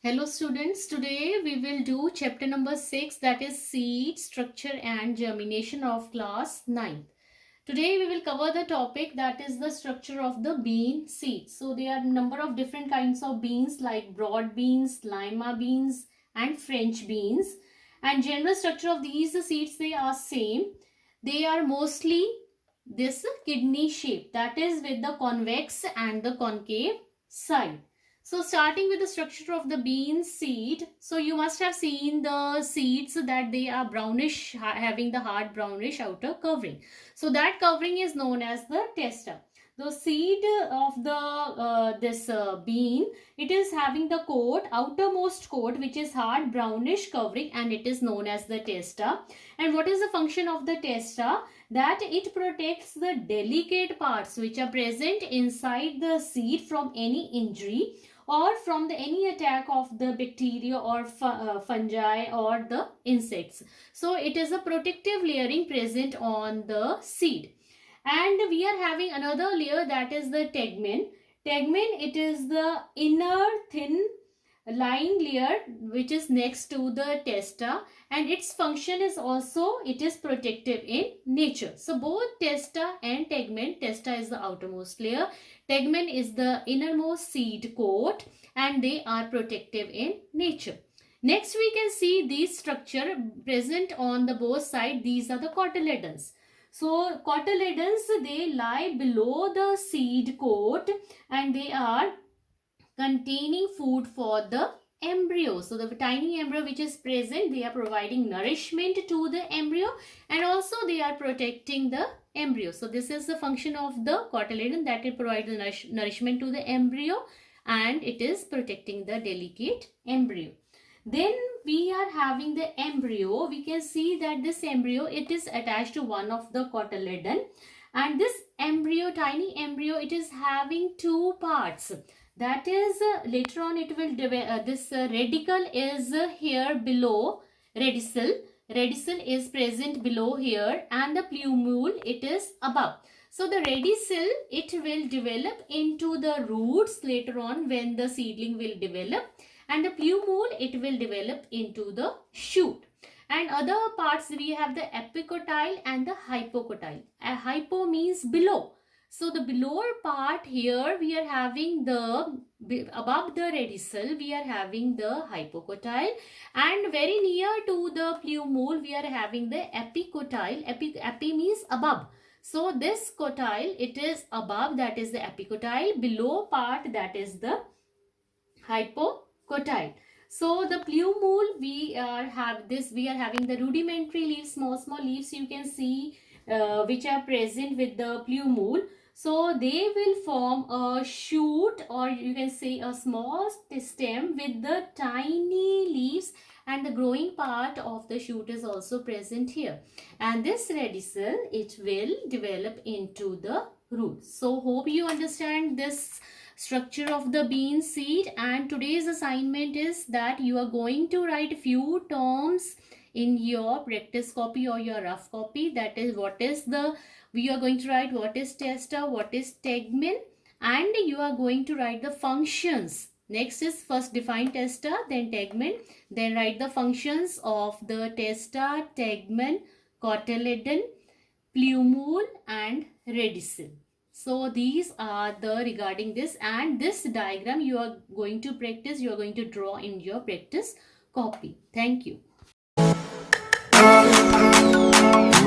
Hello students, today we will do chapter number 6, that is seed structure and germination of class 9. Today we will cover the topic that is the structure of the bean seed. So there are number of different kinds of beans like broad beans, lima beans and French beans. And general structure of these seeds, they are same. They are mostly this kidney shape, that is with the convex and the concave side. So starting with the structure of the bean seed, so you must have seen the seeds that they are brownish, having the hard brownish outer covering. So that covering is known as the testa. The seed of the this bean, it is having the coat, outermost coat, which is hard brownish covering, and it is known as the testa. And what is the function of the testa? That it protects the delicate parts which are present inside the seed from any injury or from any attack of the bacteria or fungi or the insects. So it is a protective layering present on the seed. And we are having another layer, that is the tegmen. Tegmen, it is the inner thin lying layer which is next to the testa, and its function is also, it is protective in nature. So both testa and tegmen, testa is the outermost layer, tegmen is the innermost seed coat, and they are protective in nature. Next we can see this structure present on the both sides. These are the cotyledons. So cotyledons, they lie below the seed coat and they are containing food for the embryo. So the tiny embryo which is present, they are providing nourishment to the embryo, and also they are protecting the embryo. So this is the function of the cotyledon, that it provides the nourishment to the embryo and it is protecting the delicate embryo. Then we are having the embryo. We can see that this embryo, it is attached to one of the cotyledon, and this embryo, tiny embryo, it is having two parts. That is later on it will this radicle is here below, radicule is present below here, and the plumule, it is above. So the radicule, it will develop into the roots later on when the seedling will develop, and the plumule, it will develop into the shoot. And other parts, we have the epicotyle and the hypocotyle. Hypo means below. So the below part here, we are having the, above the radicule, we are having the hypocotyle, and very near to the plumule, we are having the epicotyle. Epi means above. So this cotyle, it is above, that is the epicotyle. Below part, that is the hypocotyle. So the plumule, we are having the rudimentary leaves, small leaves you can see, which are present with the plumule. So they will form a shoot, or you can say a small stem with the tiny leaves, and the growing part of the shoot is also present here. And this radicule, it will develop into the root. So hope you understand this structure of the bean seed, and today's assignment is that you are going to write few terms in your practice copy or your rough copy. That is, what is the, we are going to write what is testa, what is tegmen, and you are going to write the functions. Next is first define testa, then tegmen, then write the functions of the testa, tegmen, cotyledon, plumule and radicule. So these are the regarding this, and this diagram you are going to practice, you are going to draw in your practice copy. Thank you.